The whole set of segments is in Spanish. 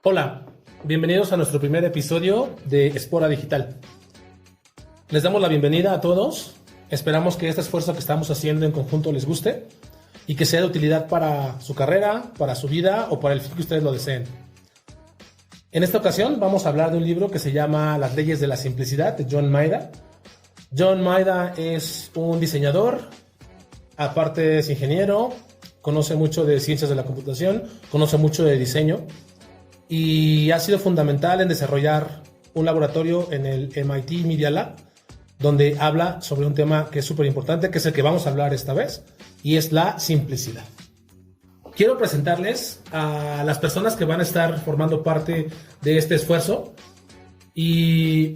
Hola, bienvenidos a nuestro primer episodio de Espora Digital. Les damos la bienvenida a todos. Esperamos que este esfuerzo que estamos haciendo en conjunto les guste y que sea de utilidad para su carrera, para su vida o para el fin que ustedes lo deseen. En esta ocasión vamos a hablar de un libro que se llama Las leyes de la simplicidad, de John Maeda. John Maeda es un diseñador, aparte es ingeniero, conoce mucho de ciencias de la computación, conoce mucho de diseño y ha sido fundamental en desarrollar un laboratorio en el MIT Media Lab, donde habla sobre un tema que es súper importante, que es el que vamos a hablar esta vez, y es la simplicidad. Quiero presentarles a las personas que van a estar formando parte de este esfuerzo, y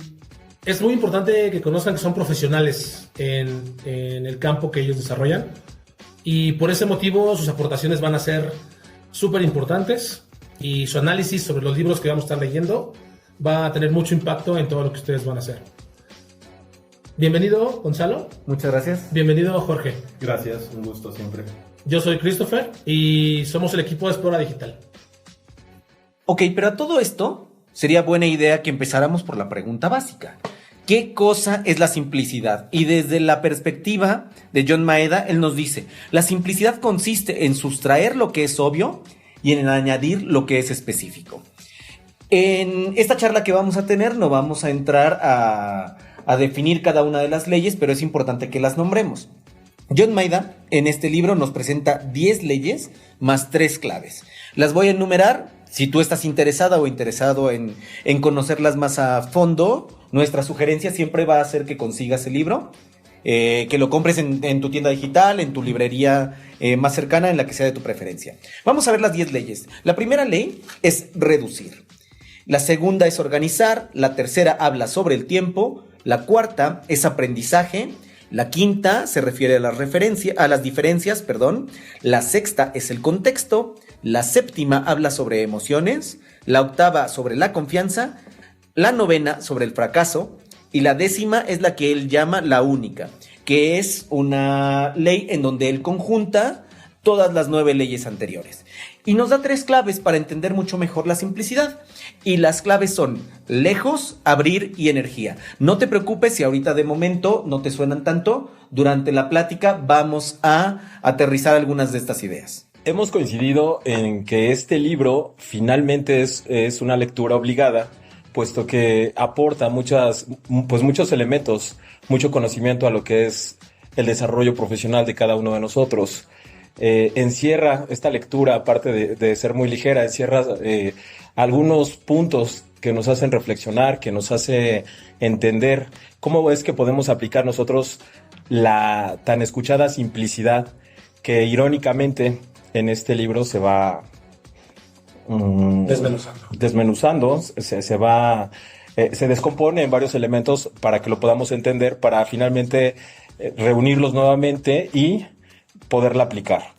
es muy importante que conozcan que son profesionales en el campo que ellos desarrollan, y por ese motivo sus aportaciones van a ser súper importantes, y su análisis sobre los libros que vamos a estar leyendo va a tener mucho impacto en todo lo que ustedes van a hacer. Bienvenido, Gonzalo. Muchas gracias. Bienvenido, Jorge. Gracias, un gusto siempre. Yo soy Christopher y somos el equipo de Espora Digital. Ok, pero a todo esto sería buena idea que empezáramos por la pregunta básica. ¿Qué cosa es la simplicidad? Y desde la perspectiva de John Maeda, él nos dice, la simplicidad consiste en sustraer lo que es obvio y en añadir lo que es específico. En esta charla que vamos a tener no vamos a entrar a definir cada una de las leyes, pero es importante que las nombremos. John Maeda en este libro nos presenta 10 leyes más 3 claves. Las voy a enumerar. Si tú estás interesada o interesado en conocerlas más a fondo, nuestra sugerencia siempre va a ser que consigas el libro, que lo compres en tu tienda digital, en tu librería más cercana, en la que sea de tu preferencia. Vamos a ver las 10 leyes. La primera ley es reducir. La segunda es organizar. La tercera habla sobre el tiempo. La cuarta es aprendizaje. La quinta se refiere a las diferencias. La sexta es el contexto. La séptima habla sobre emociones. La octava sobre la confianza. La novena sobre el fracaso. Y la décima es la que él llama la única, que es una ley en donde él conjunta todas las 9 leyes anteriores. Y nos da 3 claves para entender mucho mejor la simplicidad. Y las claves son lejos, abrir y energía. No te preocupes si ahorita de momento no te suenan tanto. Durante la plática vamos a aterrizar algunas de estas ideas. Hemos coincidido en que este libro finalmente es una lectura obligada, puesto que aporta muchos elementos, mucho conocimiento a lo que es el desarrollo profesional de cada uno de nosotros. Encierra esta lectura, aparte de ser muy ligera, encierra algunos puntos que nos hacen reflexionar, que nos hace entender cómo es que podemos aplicar nosotros la tan escuchada simplicidad que irónicamente en este libro se va desmenuzando, se descompone en varios elementos para que lo podamos entender, para finalmente reunirlos nuevamente y poderla aplicar.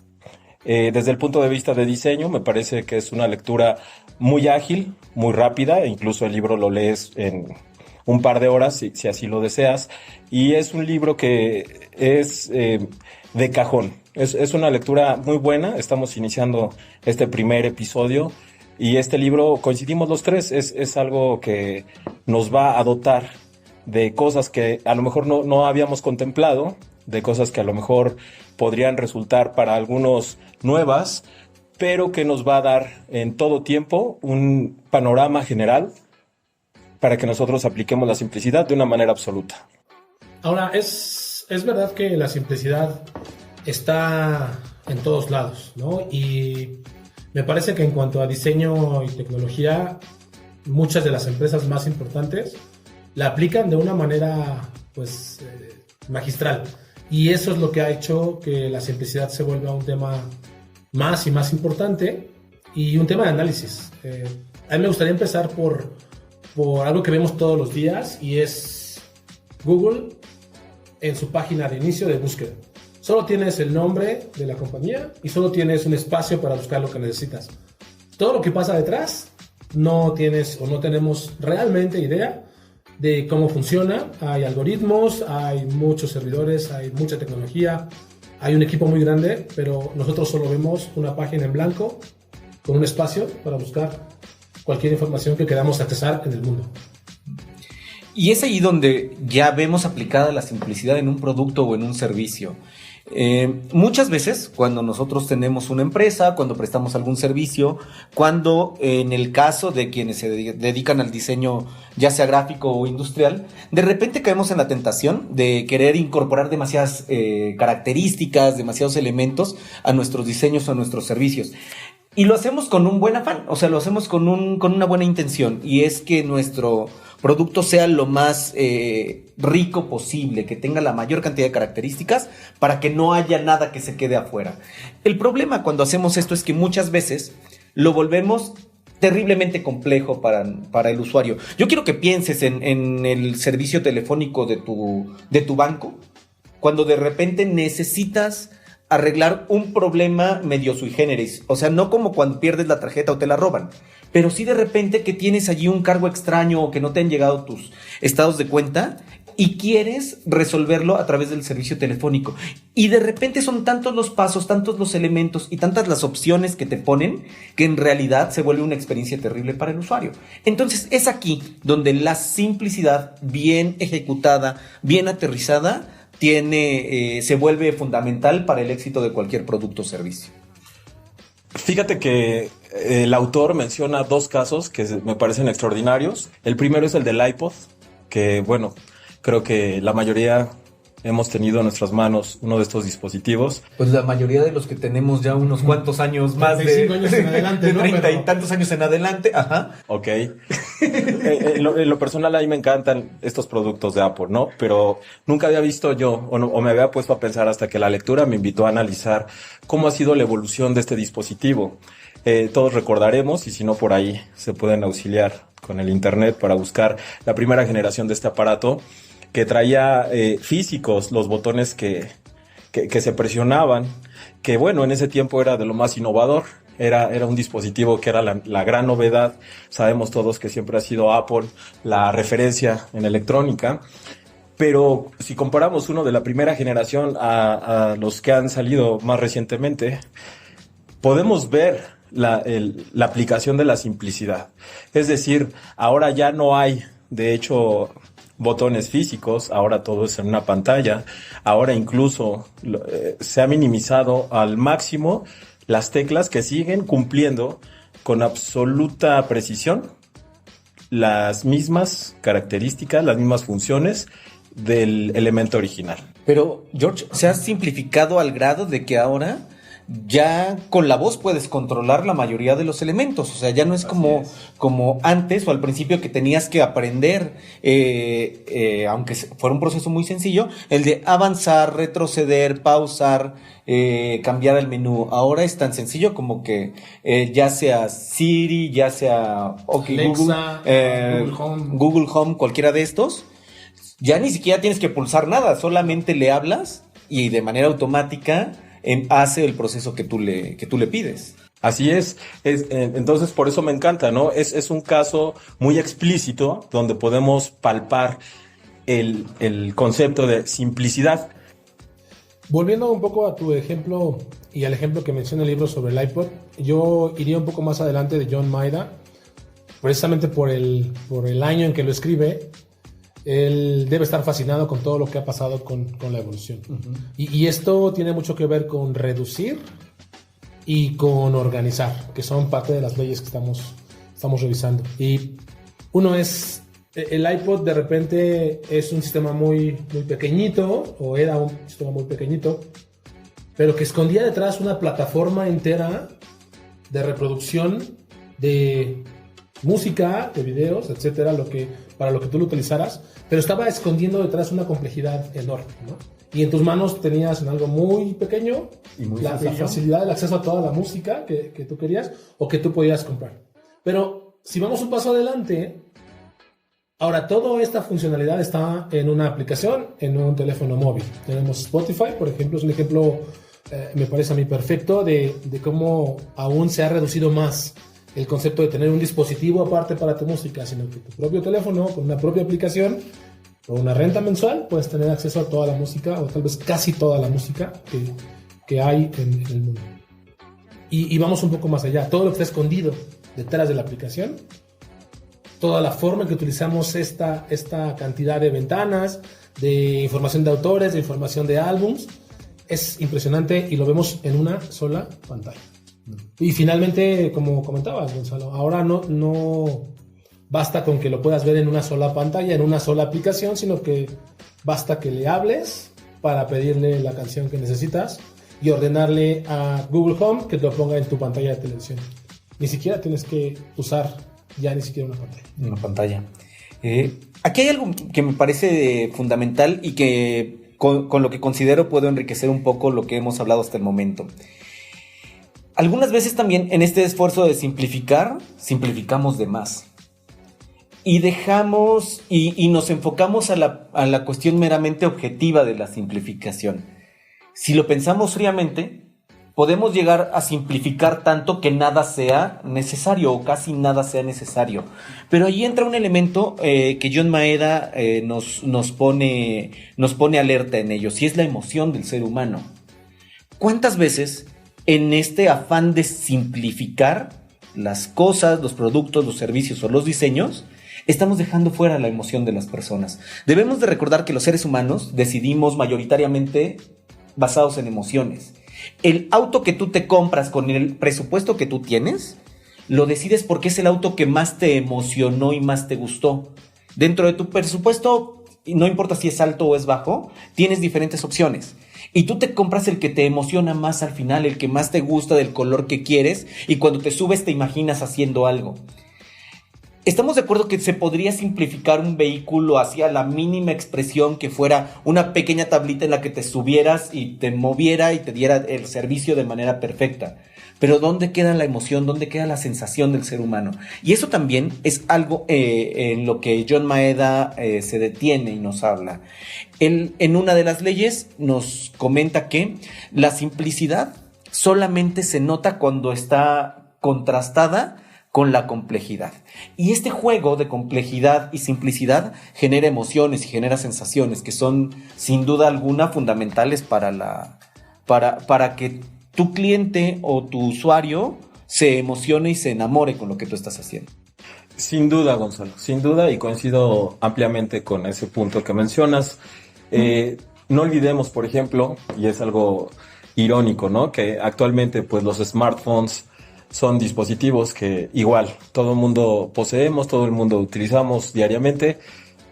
Desde el punto de vista de diseño, me parece que es una lectura muy ágil, muy rápida, e incluso el libro lo lees en un par de horas, si así lo deseas, y es un libro que es de cajón. Es una lectura muy buena. Estamos iniciando este primer episodio y este libro, coincidimos los tres, es algo que nos va a dotar de cosas que a lo mejor no habíamos contemplado, de cosas que a lo mejor podrían resultar para algunos nuevas, pero que nos va a dar en todo tiempo un panorama general para que nosotros apliquemos la simplicidad de una manera absoluta. Ahora, es verdad que la simplicidad está en todos lados, ¿no? Y me parece que en cuanto a diseño y tecnología, muchas de las empresas más importantes la aplican de una manera, magistral. Y eso es lo que ha hecho que la simplicidad se vuelva un tema más y más importante y un tema de análisis. A mí me gustaría empezar por algo que vemos todos los días, y es Google en su página de inicio de búsqueda. Solo tienes el nombre de la compañía y solo tienes un espacio para buscar lo que necesitas. Todo lo que pasa detrás no tienes o no tenemos realmente idea de cómo funciona. Hay algoritmos, hay muchos servidores, hay mucha tecnología, hay un equipo muy grande, pero nosotros solo vemos una página en blanco con un espacio para buscar cualquier información que queramos accesar en el mundo. Y es ahí donde ya vemos aplicada la simplicidad en un producto o en un servicio. Muchas veces cuando nosotros tenemos una empresa, cuando prestamos algún servicio, cuando en el caso de quienes se dedican al diseño, ya sea gráfico o industrial, de repente caemos en la tentación de querer incorporar demasiadas características, demasiados elementos a nuestros diseños o a nuestros servicios. Y lo hacemos con un buen afán, o sea, lo hacemos con una buena intención, y es que nuestro producto sea lo más rico posible, que tenga la mayor cantidad de características para que no haya nada que se quede afuera. El problema cuando hacemos esto es que muchas veces lo volvemos terriblemente complejo para el usuario. Yo quiero que pienses en el servicio telefónico de tu banco, cuando de repente necesitas arreglar un problema medio sui generis, o sea, no como cuando pierdes la tarjeta o te la roban, pero sí de repente que tienes allí un cargo extraño o que no te han llegado tus estados de cuenta y quieres resolverlo a través del servicio telefónico. Y de repente son tantos los pasos, tantos los elementos y tantas las opciones que te ponen que en realidad se vuelve una experiencia terrible para el usuario. Entonces es aquí donde la simplicidad bien ejecutada, bien aterrizada, se vuelve fundamental para el éxito de cualquier producto o servicio. Fíjate que el autor menciona 2 casos que me parecen extraordinarios. El primero es el del iPod, que bueno, creo que la mayoría hemos tenido en nuestras manos uno de estos dispositivos. Pues la mayoría de los que tenemos ya unos cuantos años más de 35 años en adelante, ¿no? 30 y tantos años en adelante, ajá. Ok. En lo personal a mí me encantan estos productos de Apple, ¿no? Pero nunca había visto yo, o me había puesto a pensar hasta que la lectura me invitó a analizar cómo ha sido la evolución de este dispositivo. Todos recordaremos, y si no por ahí se pueden auxiliar con el internet para buscar la primera generación de este aparato, que traía físicos, los botones que se presionaban, que bueno, en ese tiempo era de lo más innovador, era un dispositivo que era la gran novedad. Sabemos todos que siempre ha sido Apple la referencia en electrónica, pero si comparamos uno de la primera generación a los que han salido más recientemente, podemos ver la aplicación de la simplicidad. Es decir, ahora ya no hay, de hecho, botones físicos, ahora todo es en una pantalla, ahora incluso se ha minimizado al máximo las teclas que siguen cumpliendo con absoluta precisión las mismas características, las mismas funciones del elemento original. Pero, George, se ha simplificado al grado de que ahora ya con la voz puedes controlar la mayoría de los elementos. O sea, ya no es como antes o al principio que tenías que aprender, aunque fuera un proceso muy sencillo, el de avanzar, retroceder, pausar, cambiar el menú. Ahora es tan sencillo como que ya sea Siri, ya sea Alexa, Google Home, cualquiera de estos, ya ni siquiera tienes que pulsar nada, solamente le hablas y de manera automática hace el proceso que tú le pides. Así es. Entonces por eso me encanta, ¿no? Es un caso muy explícito donde podemos palpar el concepto de simplicidad. Volviendo un poco a tu ejemplo y al ejemplo que menciona el libro sobre el iPod, yo iría un poco más adelante de John Maeda, precisamente por el año en que lo escribe. Él debe estar fascinado con todo lo que ha pasado con la evolución. Uh-huh. Y esto tiene mucho que ver con reducir y con organizar, que son parte de las leyes que estamos revisando. Y uno es, el iPod de repente es un sistema muy, muy pequeñito, o era un sistema muy pequeñito, pero que escondía detrás una plataforma entera de reproducción de música, de videos, etcétera, para lo que tú lo utilizaras, pero estaba escondiendo detrás una complejidad enorme, ¿no? Y en tus manos tenías en algo muy pequeño y muy la facilidad del acceso a toda la música que tú querías o que tú podías comprar. Pero si vamos un paso adelante, ahora toda esta funcionalidad está en una aplicación, en un teléfono móvil. Tenemos Spotify, por ejemplo, es un ejemplo, me parece a mí perfecto, de cómo aún se ha reducido más el concepto de tener un dispositivo aparte para tu música, sino que tu propio teléfono, con una propia aplicación, o una renta mensual, puedes tener acceso a toda la música, o tal vez casi toda la música que hay en el mundo. Y vamos un poco más allá. Todo lo que está escondido detrás de la aplicación toda la forma en que utilizamos esta cantidad de ventanas, de información de autores, de información de álbums. Es impresionante y lo vemos en una sola pantalla. Y finalmente, como comentabas, Gonzalo, ahora no basta con que lo puedas ver en una sola pantalla, en una sola aplicación, sino que basta que le hables para pedirle la canción que necesitas y ordenarle a Google Home que te lo ponga en tu pantalla de televisión. Ni siquiera tienes que usar ya ni siquiera una pantalla. Una pantalla. Aquí hay algo que me parece fundamental y que con lo que considero puedo enriquecer un poco lo que hemos hablado hasta el momento. Algunas veces también en este esfuerzo de simplificar, simplificamos de más. Y dejamos y nos enfocamos a la cuestión meramente objetiva de la simplificación. Si lo pensamos fríamente, podemos llegar a simplificar tanto que nada sea necesario o casi nada sea necesario. Pero ahí entra un elemento que John Maeda nos pone alerta en ello, y es la emoción del ser humano. ¿Cuántas veces en este afán de simplificar las cosas, los productos, los servicios o los diseños, estamos dejando fuera la emoción de las personas? Debemos de recordar que los seres humanos decidimos mayoritariamente basados en emociones. El auto que tú te compras con el presupuesto que tú tienes, lo decides porque es el auto que más te emocionó y más te gustó. Dentro de tu presupuesto, no importa si es alto o es bajo, tienes diferentes opciones. Y tú te compras el que te emociona más al final, el que más te gusta, del color que quieres, y cuando te subes te imaginas haciendo algo. ¿Estamos de acuerdo que se podría simplificar un vehículo hacia la mínima expresión, que fuera una pequeña tablita en la que te subieras y te moviera y te diera el servicio de manera perfecta? Pero ¿dónde queda la emoción? ¿Dónde queda la sensación del ser humano? Y eso también es algo en lo que John Maeda se detiene y nos habla. Él, en una de las leyes, nos comenta que la simplicidad solamente se nota cuando está contrastada con la complejidad. Y este juego de complejidad y simplicidad genera emociones y genera sensaciones que son, sin duda alguna, fundamentales para que tu cliente o tu usuario se emocione y se enamore con lo que tú estás haciendo. Sin duda, Gonzalo, sin duda, y coincido ampliamente con ese punto que mencionas. No olvidemos, por ejemplo, y es algo irónico, ¿no?, que actualmente pues los smartphones son dispositivos que igual todo el mundo poseemos, todo el mundo utilizamos diariamente,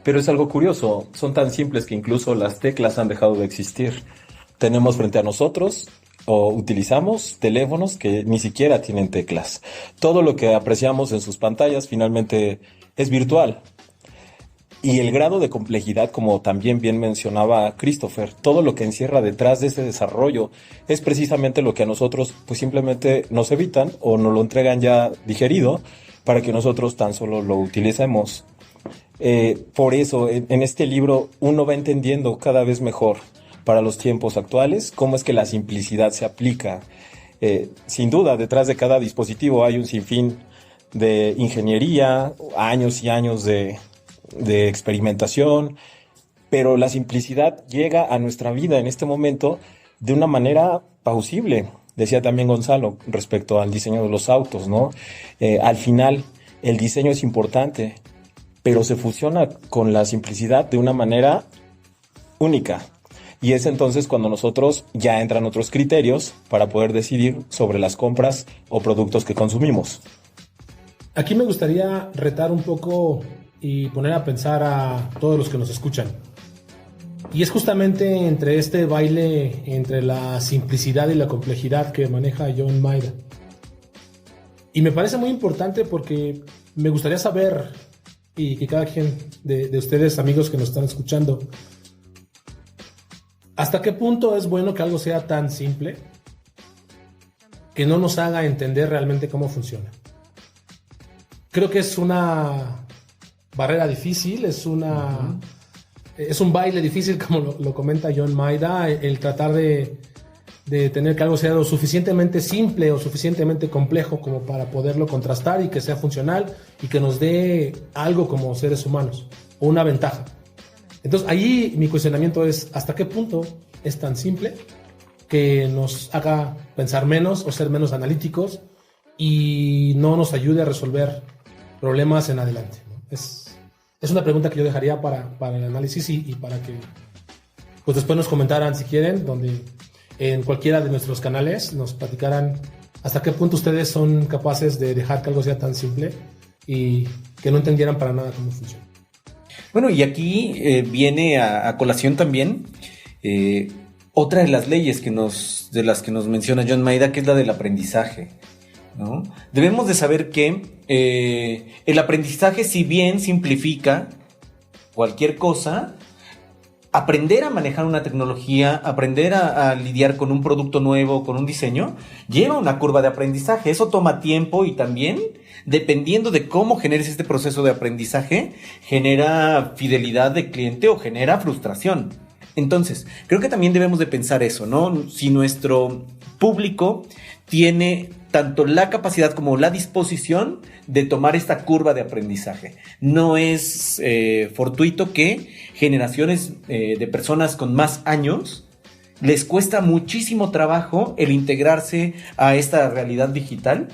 pero es algo curioso, son tan simples que incluso las teclas han dejado de existir. Tenemos frente a nosotros o utilizamos teléfonos que ni siquiera tienen teclas. Todo lo que apreciamos en sus pantallas finalmente es virtual. Y el grado de complejidad, como también bien mencionaba Christopher, todo lo que encierra detrás de ese desarrollo es precisamente lo que a nosotros pues simplemente nos evitan o nos lo entregan ya digerido para que nosotros tan solo lo utilicemos. Por eso en este libro uno va entendiendo cada vez mejor para los tiempos actuales cómo es que la simplicidad se aplica. Sin duda, detrás de cada dispositivo hay un sinfín de ingeniería, años y años de experimentación, pero la simplicidad llega a nuestra vida en este momento de una manera plausible. Decía también Gonzalo respecto al diseño de los autos, ¿no? Al final, el diseño es importante, pero se fusiona con la simplicidad de una manera única. Y es entonces cuando nosotros ya entran otros criterios para poder decidir sobre las compras o productos que consumimos. Aquí me gustaría retar un poco y poner a pensar a todos los que nos escuchan. Y es justamente entre este baile entre la simplicidad y la complejidad que maneja John Maeda. Y me parece muy importante porque me gustaría saber, y que cada quien de ustedes, amigos que nos están escuchando, ¿hasta qué punto es bueno que algo sea tan simple que no nos haga entender realmente cómo funciona? Creo que es una barrera difícil, es un baile difícil, como lo comenta John Maeda, el tratar de tener que algo sea lo suficientemente simple o suficientemente complejo como para poderlo contrastar y que sea funcional y que nos dé algo como seres humanos o una ventaja. Entonces ahí mi cuestionamiento es ¿hasta qué punto es tan simple que nos haga pensar menos o ser menos analíticos y no nos ayude a resolver problemas en adelante, ¿no? Es una pregunta que yo dejaría para el análisis y para que pues después nos comentaran si quieren, donde en cualquiera de nuestros canales nos platicaran hasta qué punto ustedes son capaces de dejar que algo sea tan simple y que no entendieran para nada cómo funciona. Bueno, y aquí viene a colación también otra de las leyes de las que nos menciona John Maeda, que es la del aprendizaje, ¿no? Debemos de saber que el aprendizaje, si bien simplifica cualquier cosa, aprender a manejar una tecnología, aprender a lidiar con un producto nuevo, con un diseño, lleva una curva de aprendizaje. Eso toma tiempo y también, dependiendo de cómo generes este proceso de aprendizaje, genera fidelidad de cliente o genera frustración. Entonces, creo que también debemos de pensar eso, ¿no? Si nuestro público tiene tanto la capacidad como la disposición de tomar esta curva de aprendizaje. No es fortuito que generaciones de personas con más años les cuesta muchísimo trabajo el integrarse a esta realidad digital,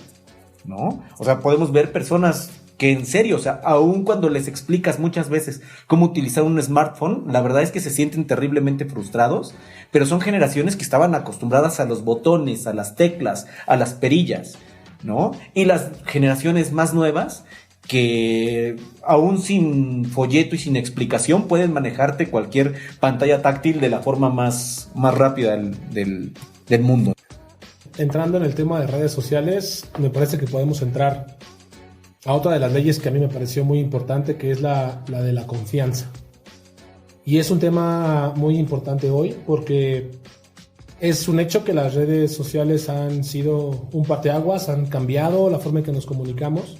¿no? O sea, podemos ver personas que en serio, o sea, aun cuando les explicas muchas veces cómo utilizar un smartphone, la verdad es que se sienten terriblemente frustrados, pero son generaciones que estaban acostumbradas a los botones, a las teclas, a las perillas, ¿no? Y las generaciones más nuevas que aún sin folleto y sin explicación pueden manejarte cualquier pantalla táctil de la forma más rápida del mundo. Entrando en el tema de redes sociales, me parece que podemos entrar a otra de las leyes que a mí me pareció muy importante, que es la de la confianza. Y es un tema muy importante hoy porque es un hecho que las redes sociales han sido un parteaguas, han cambiado la forma en que nos comunicamos,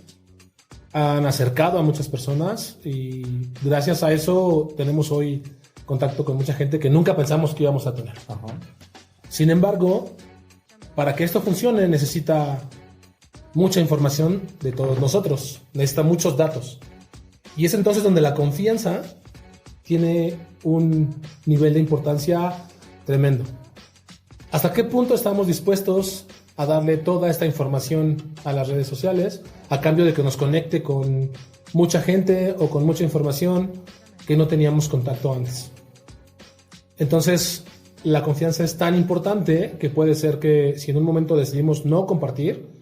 han acercado a muchas personas y gracias a eso tenemos hoy contacto con mucha gente que nunca pensamos que íbamos a tener. Ajá. Sin embargo, para que esto funcione necesita mucha información de todos nosotros, necesita muchos datos. Y es entonces donde la confianza tiene un nivel de importancia tremendo. ¿Hasta qué punto estamos dispuestos a darle toda esta información a las redes sociales a cambio de que nos conecte con mucha gente o con mucha información que no teníamos contacto antes? Entonces, la confianza es tan importante que puede ser que si en un momento decidimos no compartir,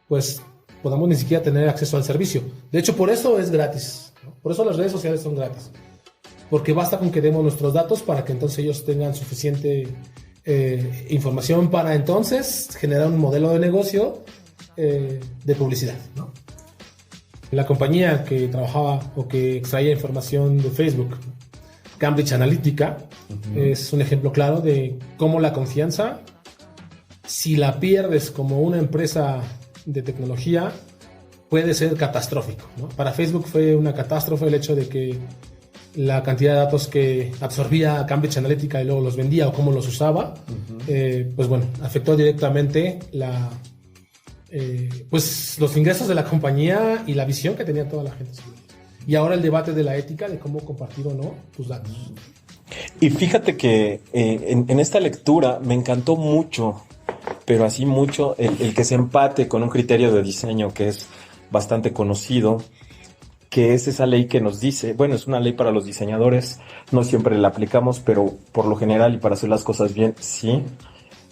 pues podamos ni siquiera tener acceso al servicio. De hecho, por eso es gratis, ¿no? Por eso las redes sociales son gratis. Porque basta con que demos nuestros datos para que entonces ellos tengan suficiente información para entonces generar un modelo de negocio de publicidad, ¿no? La compañía que trabajaba o que extraía información de Facebook, Cambridge Analytica, es un ejemplo claro de cómo la confianza, si la pierdes como una empresa de tecnología, puede ser catastrófico, ¿no? Para Facebook fue una catástrofe el hecho de que la cantidad de datos que absorbía Cambridge Analytica y luego los vendía o cómo los usaba, pues bueno, afectó directamente pues los ingresos de la compañía y la visión que tenía toda la gente. Y ahora el debate de la ética de cómo compartir o no tus datos. Y fíjate que en esta lectura me encantó mucho, pero así mucho, el que se empate con un criterio de diseño que es bastante conocido, que es esa ley que nos dice, bueno, es una ley para los diseñadores, no siempre la aplicamos, pero por lo general y para hacer las cosas bien, sí,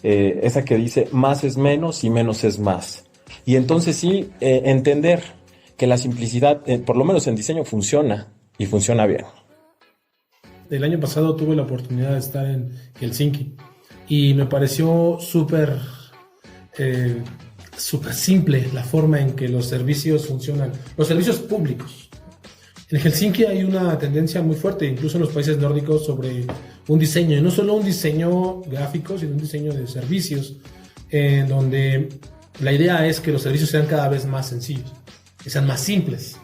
esa que dice más es menos y menos es más. Y entonces sí, entender que la simplicidad, por lo menos en diseño, funciona y funciona bien. El año pasado tuve la oportunidad de estar en Helsinki y me pareció súper simple la forma en que los servicios funcionan, los servicios públicos. En Helsinki hay una tendencia muy fuerte, incluso en los países nórdicos, sobre un diseño, y no solo un diseño gráfico, sino un diseño de servicios, en donde la idea es que los servicios sean cada vez más sencillos, que sean más simples.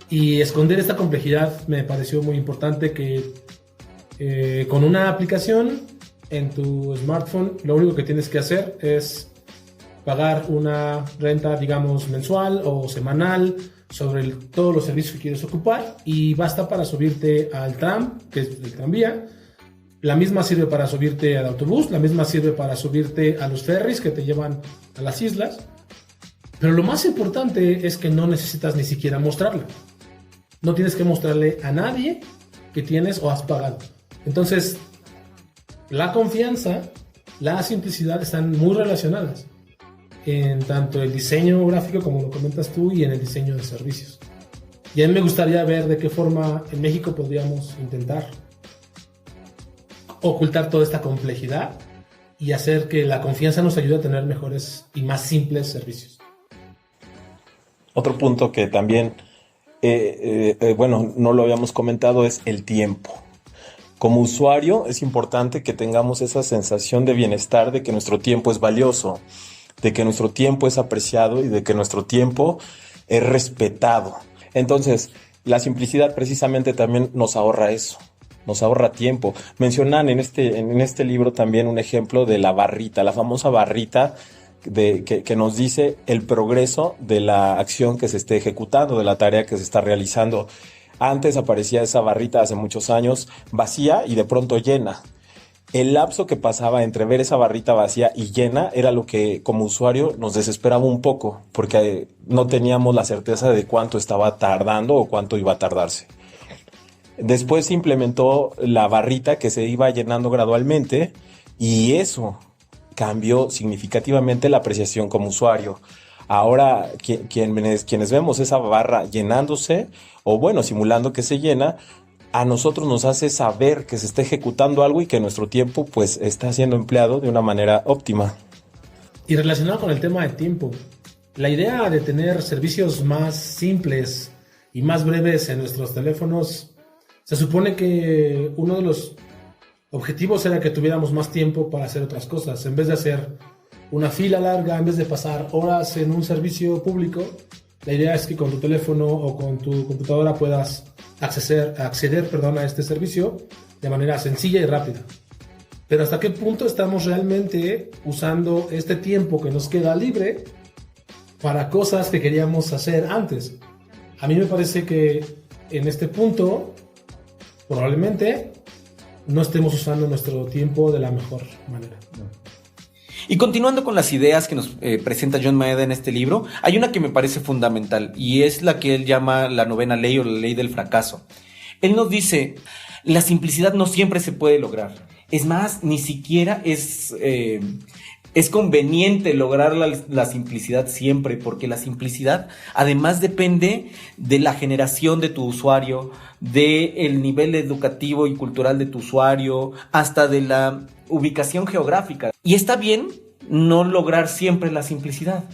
Y esconder esta complejidad me pareció muy importante, que con una aplicación en tu smartphone, lo único que tienes que hacer es pagar una renta, digamos, mensual o semanal sobre todos los servicios que quieres ocupar y basta para subirte al tram, que es el tranvía. La misma sirve para subirte al autobús, la misma sirve para subirte a los ferries que te llevan a las islas. Pero lo más importante es que no necesitas ni siquiera mostrarla. no tienes que mostrarle a nadie que tienes o has pagado. Entonces, la confianza, la simplicidad están muy relacionadas en tanto el diseño gráfico, como lo comentas tú, y en el diseño de servicios. Y a mí me gustaría ver de qué forma en México podríamos intentar ocultar toda esta complejidad y hacer que la confianza nos ayude a tener mejores y más simples servicios. Otro punto que también, no lo habíamos comentado, es el tiempo. Como usuario es importante que tengamos esa sensación de bienestar, de que nuestro tiempo es valioso, de que nuestro tiempo es apreciado y de que nuestro tiempo es respetado. Entonces, la simplicidad precisamente también nos ahorra eso, nos ahorra tiempo. Mencionan en este libro también un ejemplo de la barrita, la famosa barrita que nos dice el progreso de la acción que se esté ejecutando, de la tarea que se está realizando. Antes aparecía esa barrita hace muchos años vacía y de pronto llena. El lapso que pasaba entre ver esa barrita vacía y llena era lo que como usuario nos desesperaba un poco, porque no teníamos la certeza de cuánto estaba tardando o cuánto iba a tardarse. Después se implementó la barrita que se iba llenando gradualmente y eso cambió significativamente la apreciación como usuario. Ahora quienes vemos esa barra llenándose o simulando que se llena, a nosotros nos hace saber que se está ejecutando algo y que nuestro tiempo pues está siendo empleado de una manera óptima. Y relacionado con el tema de tiempo, la idea de tener servicios más simples y más breves en nuestros teléfonos, se supone que uno de los objetivos era que tuviéramos más tiempo para hacer otras cosas. En vez de hacer una fila larga, en vez de pasar horas en un servicio público, la idea es que con tu teléfono o con tu computadora puedas acceder a este servicio de manera sencilla y rápida. Pero ¿hasta qué punto estamos realmente usando este tiempo que nos queda libre para cosas que queríamos hacer antes? A mí me parece que en este punto probablemente no estemos usando nuestro tiempo de la mejor manera. Y continuando con las ideas que nos presenta John Maeda en este libro, hay una que me parece fundamental y es la que él llama la novena ley o la ley del fracaso. Él nos dice, la simplicidad no siempre se puede lograr. Es más, ni siquiera es conveniente lograr la simplicidad siempre, porque la simplicidad además depende de la generación de tu usuario, del nivel educativo y cultural de tu usuario, hasta de la ubicación geográfica. Y está bien no lograr siempre la simplicidad.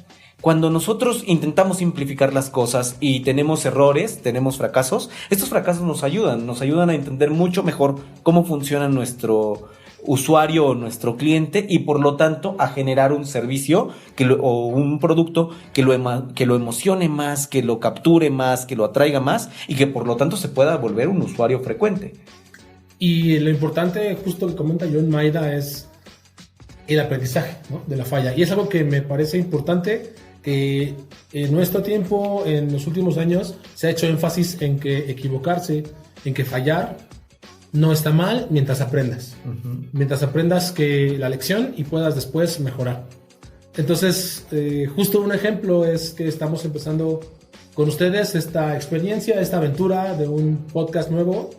Cuando nosotros intentamos simplificar las cosas y tenemos errores, tenemos fracasos, estos fracasos nos ayudan a entender mucho mejor cómo funciona nuestro usuario o nuestro cliente y por lo tanto a generar un servicio o un producto que lo emocione más, que lo capture más, que lo atraiga más y que por lo tanto se pueda volver un usuario frecuente. Y lo importante, justo que comenta John Maeda, es el aprendizaje, ¿no?, de la falla. Y es algo que me parece importante, que en nuestro tiempo, en los últimos años, se ha hecho énfasis en que equivocarse, en que fallar, no está mal mientras aprendas. Uh-huh. Mientras aprendas que la lección y puedas después mejorar. Entonces, justo un ejemplo es que estamos empezando con ustedes esta experiencia, esta aventura de un podcast nuevo.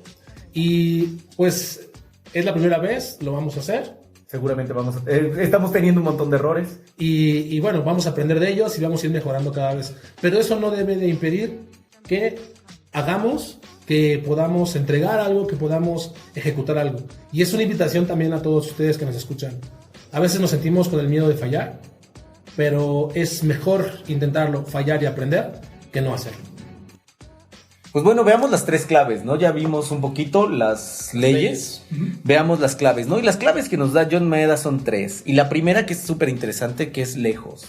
Y pues es la primera vez, lo vamos a hacer. Seguramente estamos teniendo un montón de errores. Y vamos a aprender de ellos y vamos a ir mejorando cada vez. Pero eso no debe de impedir que hagamos, que podamos entregar algo, que podamos ejecutar algo. Y es una invitación también a todos ustedes que nos escuchan. A veces nos sentimos con el miedo de fallar, pero es mejor intentarlo, fallar y aprender, que no hacerlo. Pues bueno, veamos las 3 claves, ¿no? Ya vimos un poquito las leyes. Uh-huh. Veamos las claves, ¿no? Y las claves que nos da John Maeda son 3. Y la primera, que es súper interesante, que es lejos.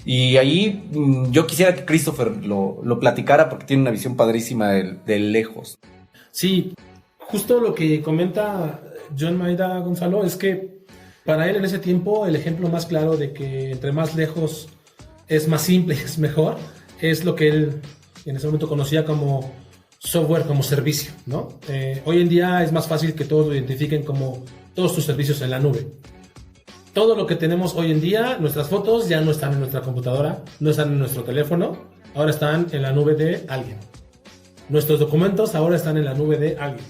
Y ahí yo quisiera que Christopher lo platicara porque tiene una visión padrísima del lejos. Sí, justo lo que comenta John Maeda, Gonzalo, es que para él en ese tiempo el ejemplo más claro de que entre más lejos es más simple y es mejor, es lo que él en ese momento conocía como software como servicio, ¿no? Hoy en día es más fácil que todos lo identifiquen como todos tus servicios en la nube. Todo lo que tenemos hoy en día, nuestras fotos ya no están en nuestra computadora, no están en nuestro teléfono, ahora están en la nube de alguien. Nuestros documentos ahora están en la nube de alguien.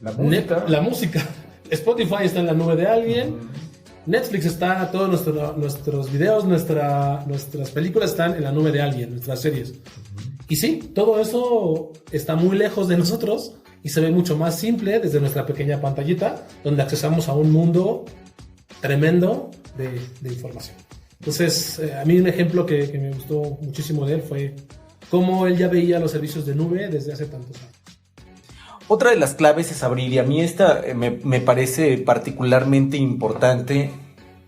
La música. Spotify está en la nube de alguien. Netflix está, todos nuestros videos, nuestras películas están en la nube de alguien, nuestras series. Y sí, todo eso está muy lejos de nosotros y se ve mucho más simple desde nuestra pequeña pantallita, donde accesamos a un mundo tremendo de información. Entonces, a mí un ejemplo que me gustó muchísimo de él fue cómo él ya veía los servicios de nube desde hace tantos años. Otra de las claves es abrir, y a mí esta me parece particularmente importante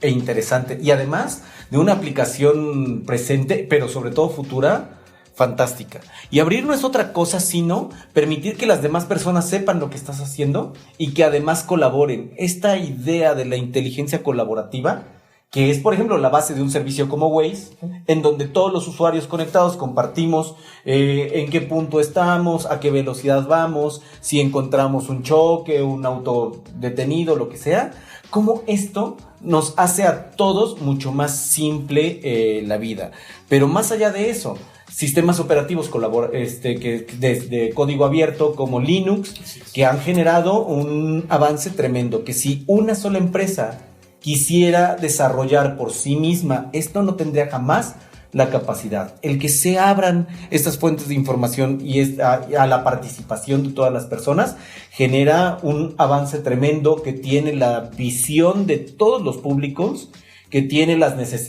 e interesante, y además de una aplicación presente, pero sobre todo futura, fantástica. Y abrir no es otra cosa sino permitir que las demás personas sepan lo que estás haciendo y que además colaboren. Esta idea de la inteligencia colaborativa, que es, por ejemplo, la base de un servicio como Waze, en donde todos los usuarios conectados compartimos en qué punto estamos, a qué velocidad vamos, si encontramos un choque, un auto detenido, lo que sea. Cómo esto nos hace a todos mucho más simple la vida. Pero más allá de eso, sistemas operativos que desde código abierto como Linux, que han generado un avance tremendo, que si una sola empresa quisiera desarrollar por sí misma, esto no tendría jamás la capacidad. El que se abran estas fuentes de información y a la participación de todas las personas genera un avance tremendo que tiene la visión de todos los públicos, que tiene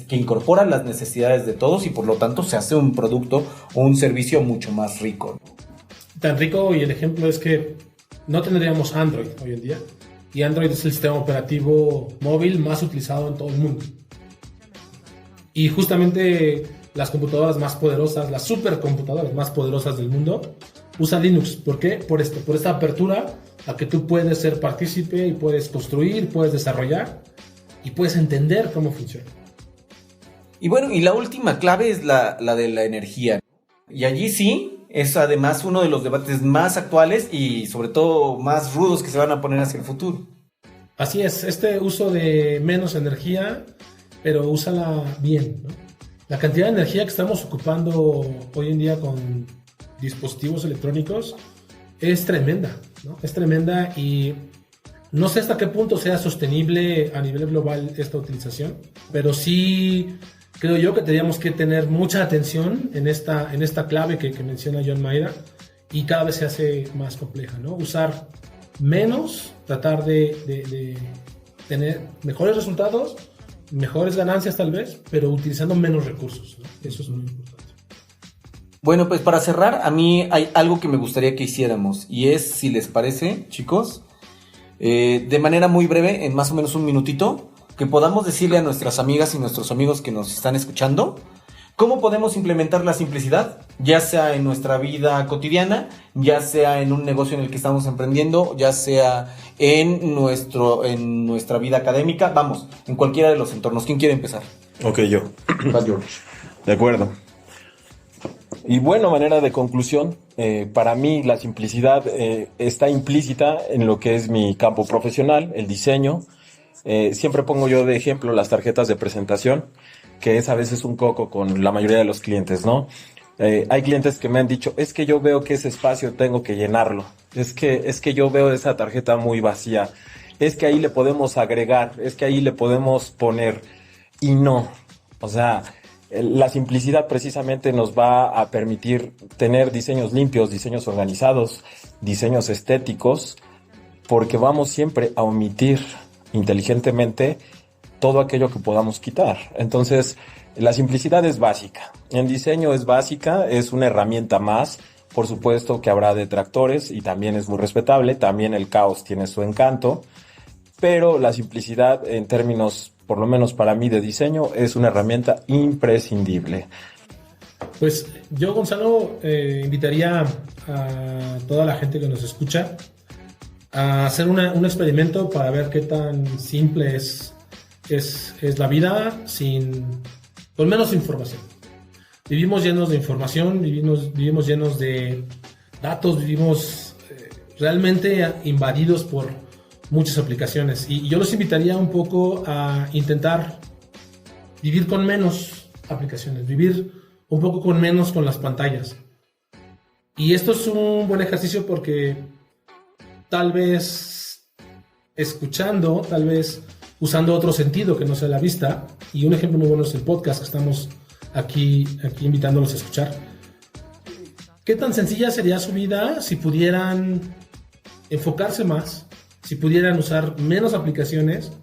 que incorpora las necesidades de todos, y por lo tanto se hace un producto o un servicio mucho más rico. Tan rico, y el ejemplo es que no tendríamos Android hoy en día. Y Android es el sistema operativo móvil más utilizado en todo el mundo. Y justamente las computadoras más poderosas, las supercomputadoras más poderosas del mundo, usan Linux. ¿Por qué? Por esta apertura a que tú puedes ser partícipe y puedes construir, puedes desarrollar y puedes entender cómo funciona. Y bueno, y la última clave es la de la energía. Y allí sí es además uno de los debates más actuales y sobre todo más rudos que se van a poner hacia el futuro. Así es, este uso de menos energía, pero úsala bien, ¿no? La cantidad de energía que estamos ocupando hoy en día con dispositivos electrónicos es tremenda, ¿no? Es tremenda, y no sé hasta qué punto sea sostenible a nivel global esta utilización, pero sí creo yo que tendríamos que tener mucha atención en esta clave que menciona John Maeda, y cada vez se hace más compleja, ¿no? Usar menos, tratar de tener mejores resultados, mejores ganancias tal vez, pero utilizando menos recursos, ¿no? Eso es muy importante. Bueno, pues para cerrar, a mí hay algo que me gustaría que hiciéramos, y es, si les parece, chicos, de manera muy breve, en más o menos un minutito, que podamos decirle a nuestras amigas y nuestros amigos que nos están escuchando cómo podemos implementar la simplicidad, ya sea en nuestra vida cotidiana, ya sea en un negocio en el que estamos emprendiendo, ya sea en nuestra vida académica, vamos, en cualquiera de los entornos. ¿Quién quiere empezar? Ok, yo. Vas, George. De acuerdo. Y bueno, manera de conclusión, para mí la simplicidad está implícita en lo que es mi campo profesional, el diseño. Siempre pongo yo de ejemplo las tarjetas de presentación, que es a veces un coco con la mayoría de los clientes, ¿no? Hay clientes que me han dicho, es que yo veo que ese espacio tengo que llenarlo, es que yo veo esa tarjeta muy vacía, es que ahí le podemos agregar, es que ahí le podemos poner, y no, o sea, la simplicidad precisamente nos va a permitir tener diseños limpios, diseños organizados, diseños estéticos, porque vamos siempre a omitir inteligentemente todo aquello que podamos quitar. Entonces, la simplicidad es básica. En diseño es básica, es una herramienta más. Por supuesto que habrá detractores y también es muy respetable. También el caos tiene su encanto. Pero la simplicidad, en términos, por lo menos para mí, de diseño, es una herramienta imprescindible. Pues yo, Gonzalo, invitaría a toda la gente que nos escucha a hacer un experimento para ver qué tan simple es la vida con menos información. Vivimos llenos de información, vivimos llenos de datos, vivimos realmente invadidos por muchas aplicaciones. Y yo los invitaría un poco a intentar vivir con menos aplicaciones, vivir un poco con menos con las pantallas. Y esto es un buen ejercicio porque tal vez escuchando, tal vez usando otro sentido que no sea la vista, y un ejemplo muy bueno es el podcast que estamos aquí invitándolos a escuchar. ¿Qué tan sencilla sería su vida si pudieran enfocarse más, si pudieran usar menos aplicaciones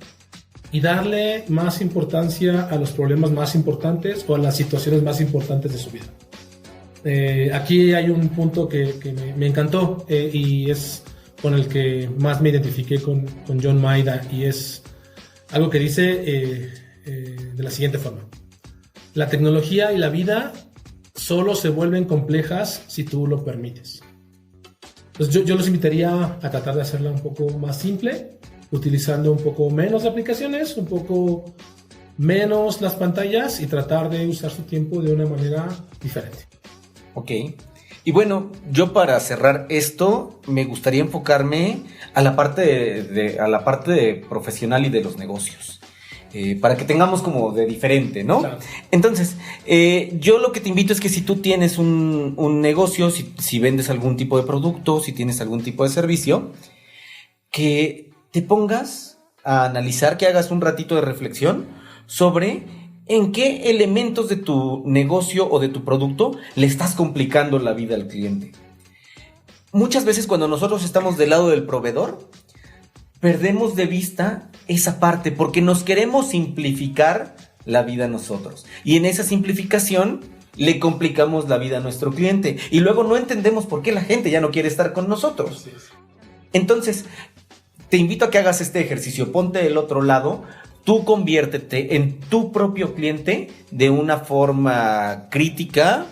y darle más importancia a los problemas más importantes o a las situaciones más importantes de su vida? Aquí hay un punto que me encantó y es con el que más me identifiqué con John Maeda, y es algo que dice de la siguiente forma: la tecnología y la vida solo se vuelven complejas si tú lo permites. Entonces yo los invitaría a tratar de hacerla un poco más simple, utilizando un poco menos de aplicaciones, un poco menos las pantallas y tratar de usar su tiempo de una manera diferente. Ok. Y bueno, yo para cerrar esto me gustaría enfocarme a la parte de profesional y de los negocios. Para que tengamos como de diferente, ¿no? Claro. Entonces, yo lo que te invito es que si tú tienes un negocio, si vendes algún tipo de producto, si tienes algún tipo de servicio, que te pongas a analizar, que hagas un ratito de reflexión sobre en qué elementos de tu negocio o de tu producto le estás complicando la vida al cliente. Muchas veces cuando nosotros estamos del lado del proveedor, perdemos de vista esa parte porque nos queremos simplificar la vida nosotros. Y en esa simplificación le complicamos la vida a nuestro cliente. Y luego no entendemos por qué la gente ya no quiere estar con nosotros. Entonces, te invito a que hagas este ejercicio. Ponte del otro lado. Tú conviértete en tu propio cliente de una forma crítica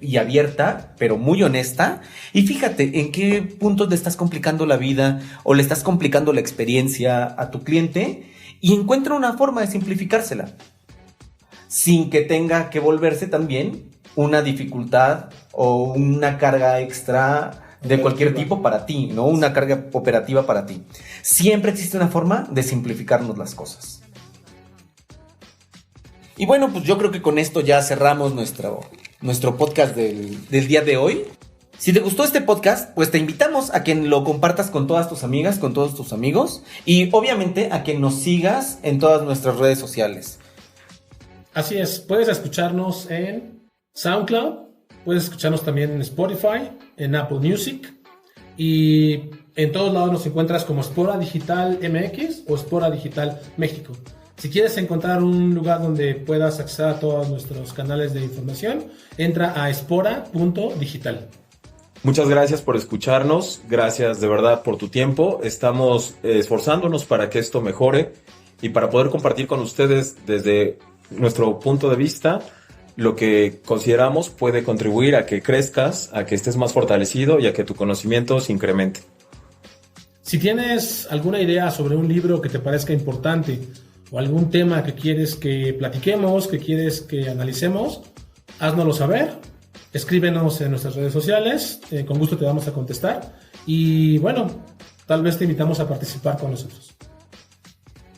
y abierta, pero muy honesta. Y fíjate en qué puntos le estás complicando la vida o le estás complicando la experiencia a tu cliente y encuentra una forma de simplificársela sin que tenga que volverse también una dificultad o una carga extra de cualquier tipo para ti, ¿no? Una carga operativa para ti. Siempre existe una forma de simplificarnos las cosas. Y bueno, pues yo creo que con esto ya cerramos nuestro podcast del día de hoy. Si te gustó este podcast, pues te invitamos a que lo compartas con todas tus amigas, con todos tus amigos y obviamente a que nos sigas en todas nuestras redes sociales. Así es, puedes escucharnos en SoundCloud, puedes escucharnos también en Spotify, en Apple Music, y en todos lados nos encuentras como Espora Digital MX o Espora Digital México. Si quieres encontrar un lugar donde puedas acceder a todos nuestros canales de información, entra a espora.digital. Muchas gracias por escucharnos, gracias de verdad por tu tiempo. Estamos esforzándonos para que esto mejore y para poder compartir con ustedes desde nuestro punto de vista lo que consideramos puede contribuir a que crezcas, a que estés más fortalecido y a que tu conocimiento se incremente. Si tienes alguna idea sobre un libro que te parezca importante o algún tema que quieres que platiquemos, que quieres que analicemos, háznoslo saber, escríbenos en nuestras redes sociales, con gusto te vamos a contestar y bueno, tal vez te invitamos a participar con nosotros.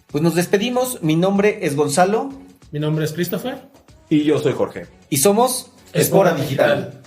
Pues nos despedimos, mi nombre es Gonzalo. Mi nombre es Christopher. Y yo soy Jorge. Y somos Espora Digital.